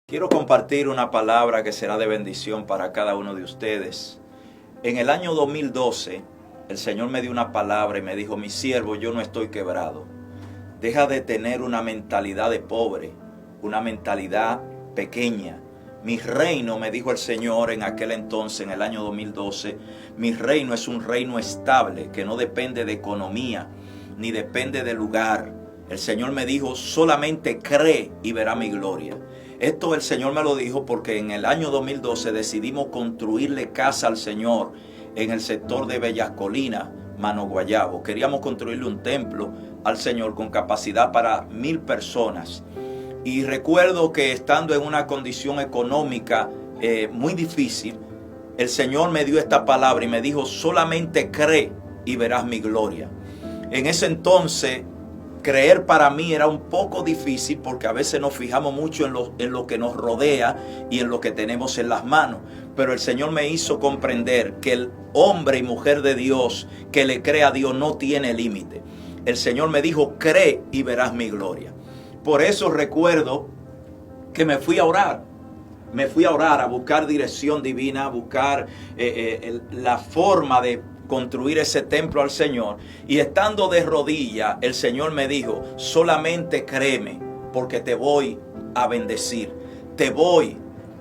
Quiero compartir una palabra que será de bendición para cada uno de ustedes. En el año 2012, el Señor me dio una palabra y me dijo: mi siervo, yo no estoy quebrado. Deja de tener una mentalidad de pobre, una mentalidad pequeña. Mi reino, me dijo el Señor en aquel entonces, en el año 2012, mi reino es un reino estable, que no depende de economía, ni depende de lugar. El Señor me dijo: solamente cree y verá mi gloria. Esto el Señor me lo dijo porque en el año 2012 decidimos construirle casa al Señor en el sector de Bellas Colinas, Mano Guayabo. Queríamos construirle un templo al Señor con capacidad para 1000 personas. Y recuerdo que estando en una condición económica muy difícil, el Señor me dio esta palabra y me dijo: solamente cree y verás mi gloria. En ese entonces, creer para mí era un poco difícil porque a veces nos fijamos mucho en lo que nos rodea y en lo que tenemos en las manos. Pero el Señor me hizo comprender que el hombre y mujer de Dios que le cree a Dios no tiene límite. El Señor me dijo: cree y verás mi gloria. Por eso recuerdo que me fui a orar. Me fui a orar, a buscar dirección divina, a buscar la forma de construir ese templo al Señor. Y estando de rodillas, el Señor me dijo: solamente créeme, porque te voy a bendecir, te voy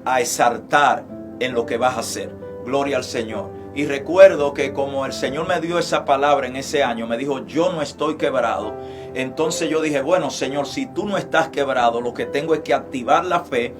a exaltar en lo que vas a hacer. Gloria al Señor. Y recuerdo que como el Señor me dio esa palabra en ese año, me dijo: yo no estoy quebrado. Entonces yo dije: bueno, Señor, si tú no estás quebrado, lo que tengo es que activar la fe,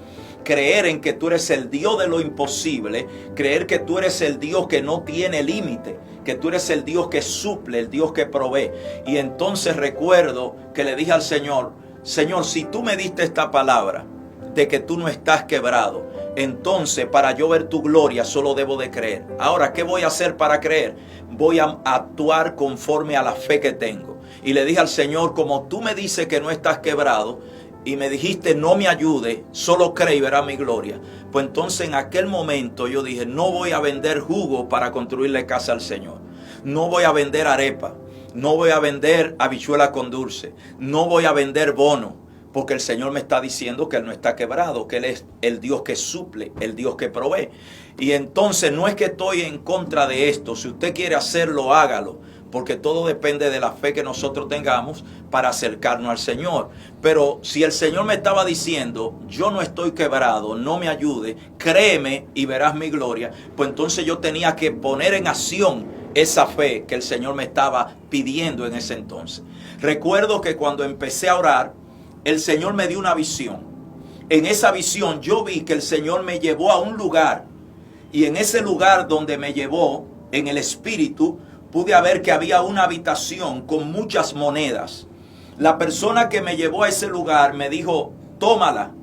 creer en que tú eres el Dios de lo imposible, creer que tú eres el Dios que no tiene límite, que tú eres el Dios que suple, el Dios que provee. Y entonces recuerdo que le dije al Señor: Señor, si tú me diste esta palabra de que tú no estás quebrado, entonces para yo ver tu gloria solo debo de creer. Ahora, ¿qué voy a hacer para creer? Voy a actuar conforme a la fe que tengo. Y le dije al Señor: como tú me dices que no estás quebrado y me dijiste no me ayude, solo cree y verá mi gloria. Pues entonces en aquel momento yo dije: no voy a vender jugo para construirle casa al Señor. No voy a vender arepa. No voy a vender habichuela con dulce. No voy a vender bono. Porque el Señor me está diciendo que Él no está quebrado, que Él es el Dios que suple, el Dios que provee. Y entonces no es que estoy en contra de esto. Si usted quiere hacerlo, hágalo. Porque todo depende de la fe que nosotros tengamos para acercarnos al Señor. Pero si el Señor me estaba diciendo: yo no estoy quebrado, no me ayude, créeme y verás mi gloria, pues entonces yo tenía que poner en acción esa fe que el Señor me estaba pidiendo en ese entonces. Recuerdo que cuando empecé a orar, el Señor me dio una visión. En esa visión yo vi que el Señor me llevó a un lugar. Y en ese lugar donde me llevó, en el Espíritu, pude ver que había una habitación con muchas monedas. La persona que me llevó a ese lugar me dijo: tómala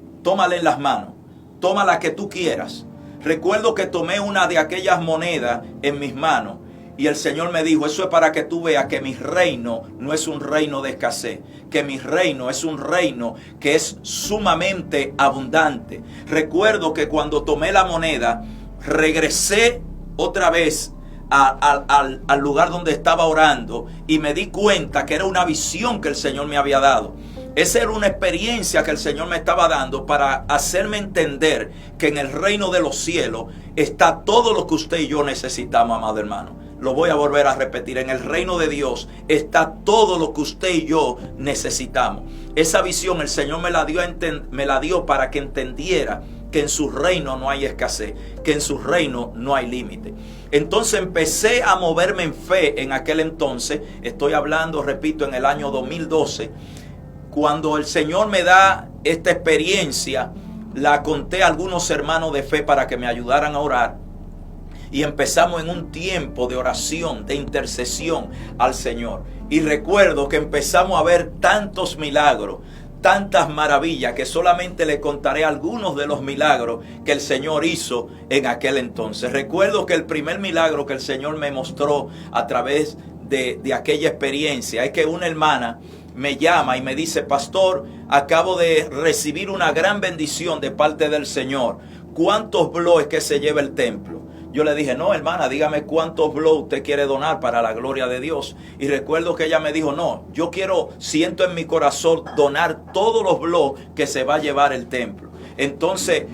en las manos, toma la que tú quieras. Recuerdo que tomé una de aquellas monedas en mis manos. Y el Señor me dijo: eso es para que tú veas que mi reino no es un reino de escasez, que mi reino es un reino que es sumamente abundante. Recuerdo que cuando tomé la moneda, regresé otra vez al lugar donde estaba orando y me di cuenta que era una visión que el Señor me había dado. Esa era una experiencia que el Señor me estaba dando para hacerme entender que en el reino de los cielos está todo lo que usted y yo necesitamos, amado hermano. Lo voy a volver a repetir: en el reino de Dios está todo lo que usted y yo necesitamos. Esa visión el Señor me la dio para que entendiera que en su reino no hay escasez, que en su reino no hay límite. Entonces empecé a moverme en fe en aquel entonces. Estoy hablando, repito, en el año 2012. Cuando el Señor me da esta experiencia, la conté a algunos hermanos de fe para que me ayudaran a orar. Y empezamos en un tiempo de oración, de intercesión al Señor. Y recuerdo que empezamos a ver tantos milagros, tantas maravillas, que solamente le contaré algunos de los milagros que el Señor hizo en aquel entonces. Recuerdo que el primer milagro que el Señor me mostró a través de aquella experiencia es que una hermana me llama y me dice: pastor, acabo de recibir una gran bendición de parte del Señor. ¿Cuántos bloques que se lleva el templo? Yo le dije: no, hermana, dígame cuántos blogs usted quiere donar para la gloria de Dios. Y recuerdo que ella me dijo: no, siento en mi corazón donar todos los blogs que se va a llevar el templo. Entonces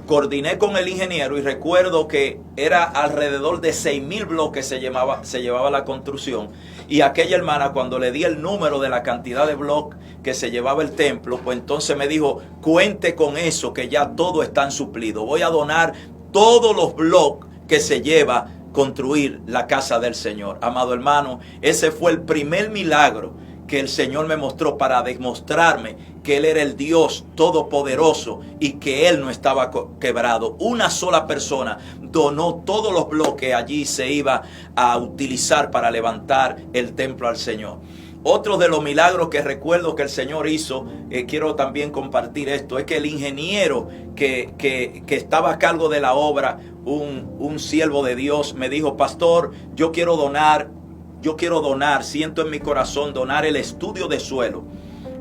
coordiné con el ingeniero y recuerdo que era alrededor de 6,000 bloques se llevaba la construcción. Y aquella hermana, cuando le di el número de la cantidad de bloques que se llevaba el templo, pues entonces me dijo, cuente con eso, que ya todo está suplido. Voy a donar todos los bloques que se lleva construir la casa del Señor. Amado hermano, ese fue el primer milagro que el Señor me mostró para demostrarme que Él era el Dios todopoderoso y que Él no estaba quebrado. Una sola persona donó todos los bloques, allí se iba a utilizar para levantar el templo al Señor. Otro de los milagros que recuerdo que el Señor hizo, quiero también compartir esto, es que el ingeniero que estaba a cargo de la obra, un siervo de Dios, me dijo, pastor, yo quiero donar, siento en mi corazón donar el estudio de suelo,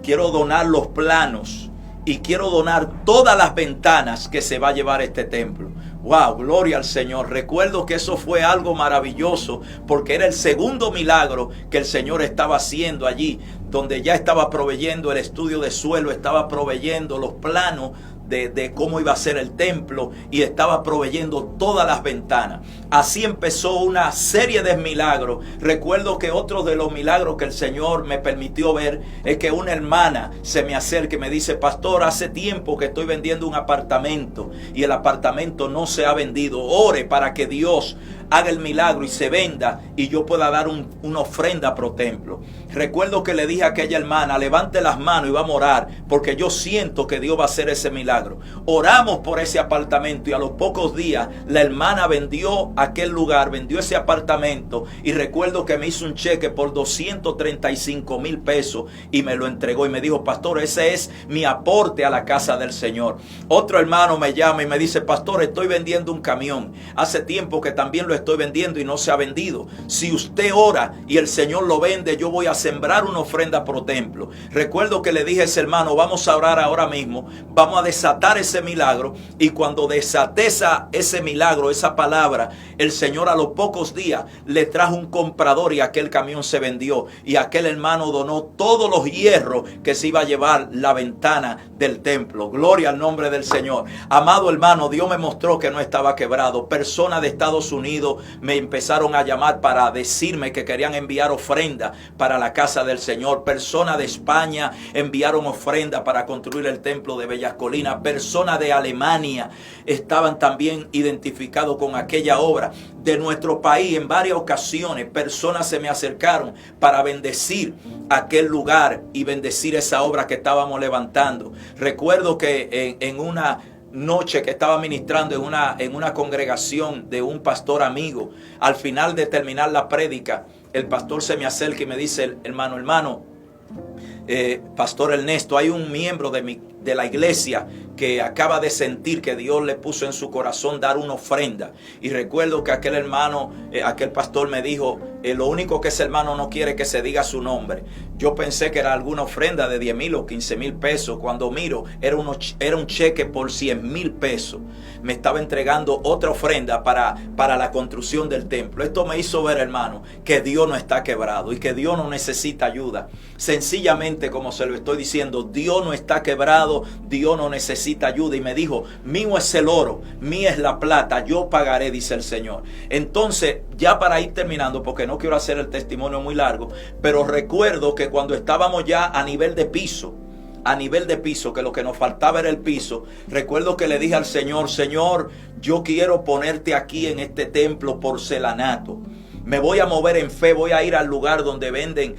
quiero donar los planos y quiero donar todas las ventanas que se va a llevar este templo. Wow, gloria al Señor. Recuerdo que eso fue algo maravilloso porque era el segundo milagro que el Señor estaba haciendo allí, donde ya estaba proveyendo el estudio de suelo, estaba proveyendo los planos de cómo iba a ser el templo y estaba proveyendo todas las ventanas. Así empezó una serie de milagros. Recuerdo que otro de los milagros que el Señor me permitió ver es que una hermana se me acerca y me dice, pastor, hace tiempo que estoy vendiendo un apartamento y el apartamento no se ha vendido. Ore para que Dios haga el milagro y se venda y yo pueda dar una ofrenda pro templo. Recuerdo que le dije a aquella hermana, levante las manos y vamos a orar porque yo siento que Dios va a hacer ese milagro. Oramos por ese apartamento y a los pocos días la hermana vendió aquel lugar, vendió ese apartamento y recuerdo que me hizo un cheque por 235,000 pesos y me lo entregó y me dijo, pastor, ese es mi aporte a la casa del Señor. Otro hermano me llama y me dice, pastor, estoy vendiendo un camión. Hace tiempo que también lo estoy vendiendo y no se ha vendido. Si usted ora y el Señor lo vende, yo voy a sembrar una ofrenda pro templo. Recuerdo que le dije a ese hermano, vamos a orar ahora mismo, vamos a desatar ese milagro. Y cuando desaté ese milagro, esa palabra, el Señor a los pocos días le trajo un comprador y aquel camión se vendió. Y aquel hermano donó todos los hierros que se iba a llevar la ventana del templo. Gloria al nombre del Señor. Amado hermano, Dios me mostró que no estaba quebrado. Personas de Estados Unidos me empezaron a llamar para decirme que querían enviar ofrenda para la casa del Señor. Personas de España enviaron ofrenda para construir el templo de Bellas Colinas. Personas de Alemania estaban también identificados con aquella obra. De nuestro país, en varias ocasiones, personas se me acercaron para bendecir aquel lugar y bendecir esa obra que estábamos levantando. Recuerdo que en una noche que estaba ministrando en una congregación de un pastor amigo, al final de terminar la prédica, el pastor se me acerca y me dice, hermano, Pastor Ernesto, hay un miembro de la iglesia que acaba de sentir que Dios le puso en su corazón dar una ofrenda. Y recuerdo que aquel hermano, aquel pastor me dijo, lo único que ese hermano no quiere que se diga su nombre. Yo pensé que era alguna ofrenda de 10,000 o 15,000 pesos. Cuando miro, era un cheque por 100,000 pesos. Me estaba entregando otra ofrenda para la construcción del templo. Esto me hizo ver, hermano, que Dios no está quebrado y que Dios no necesita ayuda. Sencillamente, como se lo estoy diciendo, Dios no está quebrado, Dios no necesita ayuda. Y me dijo, mío es el oro, mía es la plata, yo pagaré, dice el Señor. Entonces, ya para ir terminando, porque no quiero hacer el testimonio muy largo, pero recuerdo que cuando estábamos ya a nivel de piso, que lo que nos faltaba era el piso, recuerdo que le dije al Señor, Señor, yo quiero ponerte aquí en este templo porcelanato. Me voy a mover en fe, voy a ir al lugar donde venden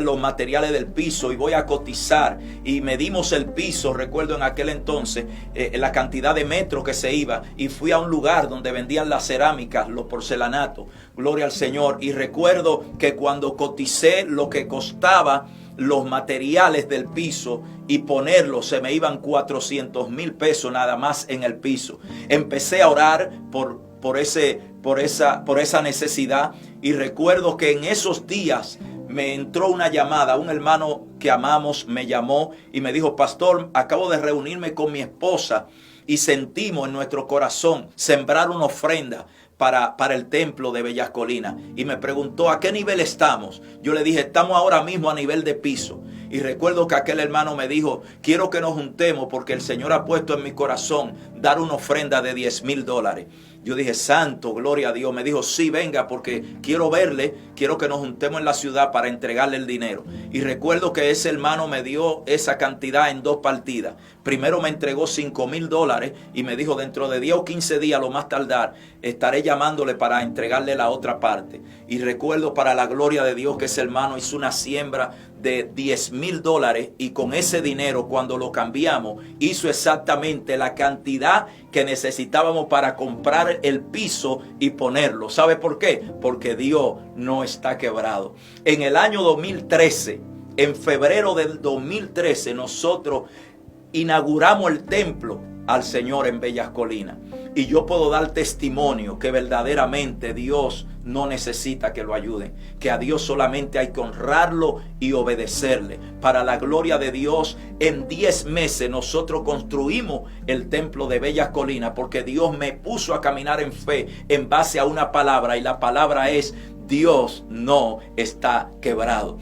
los materiales del piso y voy a cotizar. Y medimos el piso, recuerdo en aquel entonces, la cantidad de metros que se iba. Y fui a un lugar donde vendían las cerámicas, los porcelanatos. Gloria al Señor. Y recuerdo que cuando coticé lo que costaba los materiales del piso y ponerlos, se me iban 400,000 pesos nada más en el piso. Empecé a orar por esa necesidad y recuerdo que en esos días me entró una llamada. Un hermano que amamos me llamó y me dijo, pastor, acabo de reunirme con mi esposa y sentimos en nuestro corazón sembrar una ofrenda para el templo de Bellas Colinas. Y me preguntó, ¿a qué nivel estamos? Yo le dije, estamos ahora mismo a nivel de piso. Y recuerdo que aquel hermano me dijo, quiero que nos juntemos porque el Señor ha puesto en mi corazón dar una ofrenda de $10,000. Yo dije, santo, gloria a Dios. Me dijo, sí, venga, porque quiero verle, quiero que nos juntemos en la ciudad para entregarle el dinero. Y recuerdo que ese hermano me dio esa cantidad en 2 partidas. Primero me entregó $5,000 y me dijo, dentro de 10 o 15 días, lo más tardar, estaré llamándole para entregarle la otra parte. Y recuerdo, para la gloria de Dios, que ese hermano hizo una siembra de $10,000 y con ese dinero, cuando lo cambiamos, hizo exactamente la cantidad que necesitábamos para comprar el piso y ponerlo. ¿Sabe por qué? Porque Dios no está quebrado. En el año 2013, en febrero del 2013, nosotros inauguramos el templo al Señor en Bellas Colinas. Y yo puedo dar testimonio que verdaderamente Dios no necesita que lo ayuden, que a Dios solamente hay que honrarlo y obedecerle. Para la gloria de Dios, en 10 meses nosotros construimos el templo de Bellas Colinas, porque Dios me puso a caminar en fe en base a una palabra, y la palabra es: Dios no está quebrado.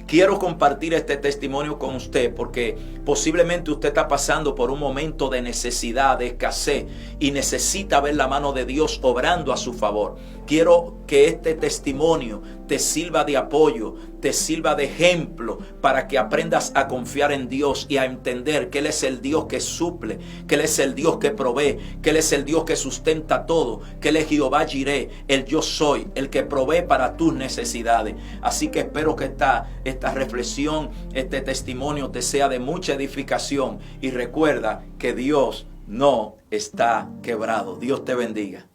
Quiero compartir este testimonio con usted porque posiblemente usted está pasando por un momento de necesidad, de escasez, y necesita ver la mano de Dios obrando a su favor. Quiero que este testimonio te sirva de apoyo, te sirva de ejemplo para que aprendas a confiar en Dios y a entender que Él es el Dios que suple, que Él es el Dios que provee, que Él es el Dios que sustenta todo, que Él es Jehová Jireh, el yo soy, el que provee para tus necesidades. Así que espero que esta reflexión, este testimonio te sea de mucha edificación, y recuerda que Dios no está quebrado. Dios te bendiga.